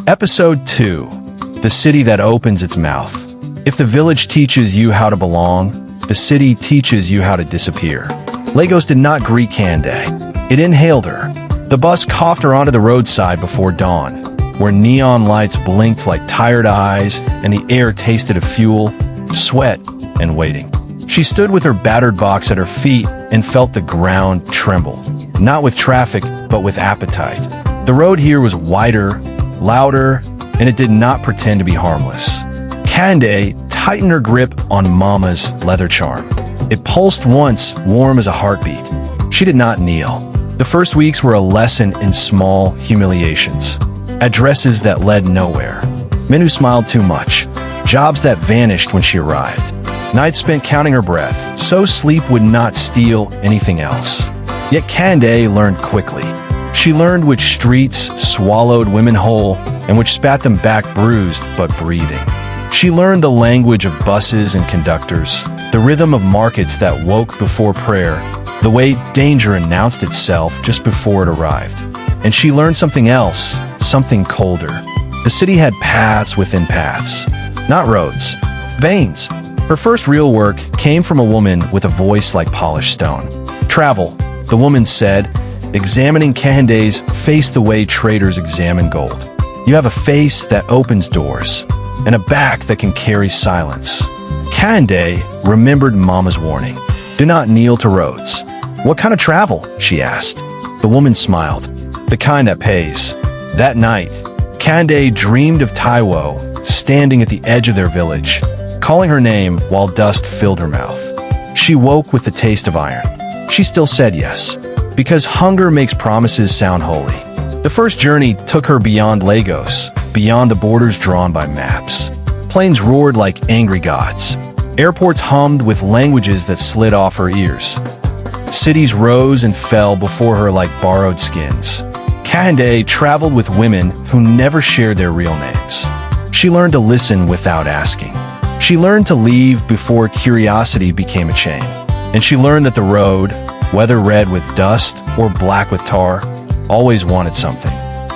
Episode 2. The City That Opens Its Mouth. If the village teaches you how to belong, the city teaches you how to disappear. Lagos did not greet Kehinde. It inhaled her. The bus coughed her onto the roadside before dawn, where neon lights blinked like tired eyes and the air tasted of fuel, sweat, and waiting. She stood with her battered box at her feet and felt the ground tremble, not with traffic, but with appetite. The road here was wider, louder, and it did not pretend to be harmless. Kehinde tightened her grip on Mama's leather charm. It pulsed once, warm as a heartbeat. She did not kneel. The first weeks were a lesson in small humiliations. Addresses that led nowhere. Men who smiled too much. Jobs that vanished when she arrived. Nights spent counting her breath, so sleep would not steal anything else. Yet Kehinde learned quickly. She learned which streets swallowed women whole and which spat them back bruised but breathing. She learned the language of buses and conductors, the rhythm of markets that woke before prayer, the way danger announced itself just before it arrived. And she learned something else, something colder. The city had paths within paths, not roads, veins. Her first real work came from a woman with a voice like polished stone. Travel, the woman said, examining Kehinde's face the way traders examine gold. You have a face that opens doors, and a back that can carry silence. Kehinde remembered Mama's warning. Do not kneel to roads. What kind of travel? She asked. The woman smiled. The kind that pays. That night, Kehinde dreamed of Taiwo standing at the edge of their village, calling her name while dust filled her mouth. She woke with the taste of iron. She still said yes, because hunger makes promises sound holy. The first journey took her beyond Lagos, beyond the borders drawn by maps. Planes roared like angry gods. Airports hummed with languages that slid off her ears. Cities rose and fell before her like borrowed skins. Kehinde traveled with women who never shared their real names. She learned to listen without asking. She learned to leave before curiosity became a chain. And she learned that the road, whether red with dust or black with tar, always wanted something.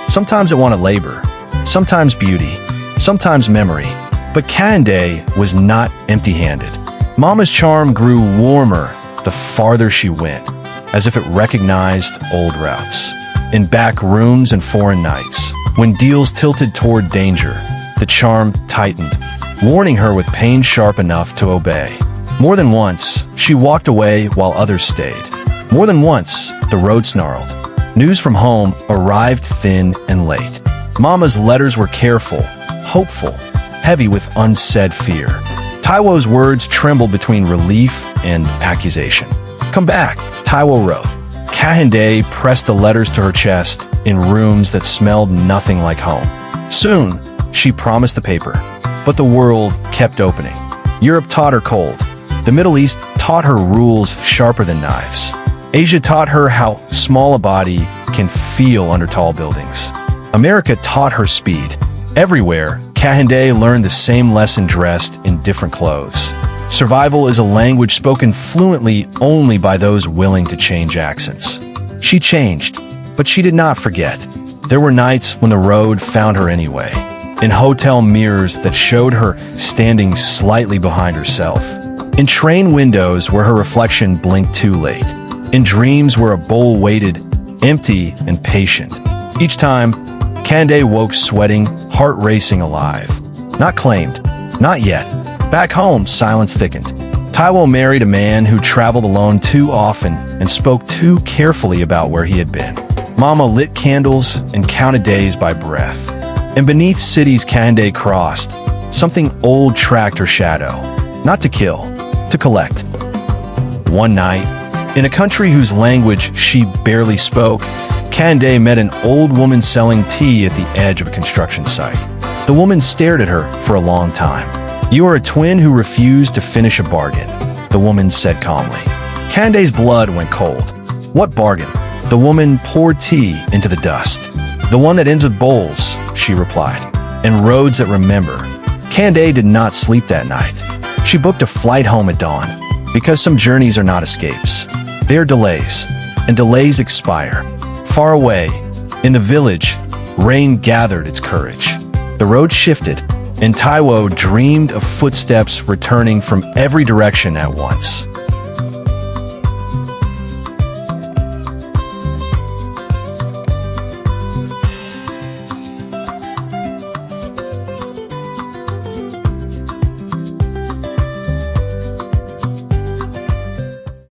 Sometimes it wanted labor, sometimes beauty, sometimes memory. But Kehinde was not empty-handed. Mama's charm grew warmer the farther she went, as if it recognized old routes. In back rooms and foreign nights, when deals tilted toward danger, the charm tightened, warning her with pain sharp enough to obey. More than once, she walked away while others stayed. More than once, the road snarled. News from home arrived thin and late. Mama's letters were careful, hopeful, heavy with unsaid fear. Taiwo's words trembled between relief and accusation. Come back, Taiwo wrote. Kehinde pressed the letters to her chest in rooms that smelled nothing like home. Soon, she promised the paper, but the world kept opening. Europe taught her cold. The Middle East taught her rules sharper than knives. Asia taught her how small a body can feel under tall buildings. America taught her speed. Everywhere, Kehinde learned the same lesson dressed in different clothes. Survival is a language spoken fluently only by those willing to change accents. She changed, but she did not forget. There were nights when the road found her anyway, in hotel mirrors that showed her standing slightly behind herself, in train windows where her reflection blinked too late, in dreams where a bowl waited, empty and patient. Each time, Kehinde woke sweating, heart racing, alive. Not claimed. Not yet. Back home, silence thickened. Taiwo married a man who traveled alone too often and spoke too carefully about where he had been. Mama lit candles and counted days by breath. And beneath cities Kehinde crossed, something old tracked her shadow. Not to kill, to collect. One night, in a country whose language she barely spoke, Kehinde met an old woman selling tea at the edge of a construction site. The woman stared at her for a long time. You are a twin who refused to finish a bargain, the woman said calmly. Kehinde's blood went cold. What bargain? The woman poured tea into the dust. The one that ends with bowls, she replied, and roads that remember. Kehinde did not sleep that night. She booked a flight home at dawn, because some journeys are not escapes. They are delays, and delays expire. Far away, in the village, Rain gathered its courage. The road shifted, and Taiwo dreamed of footsteps returning from every direction at once.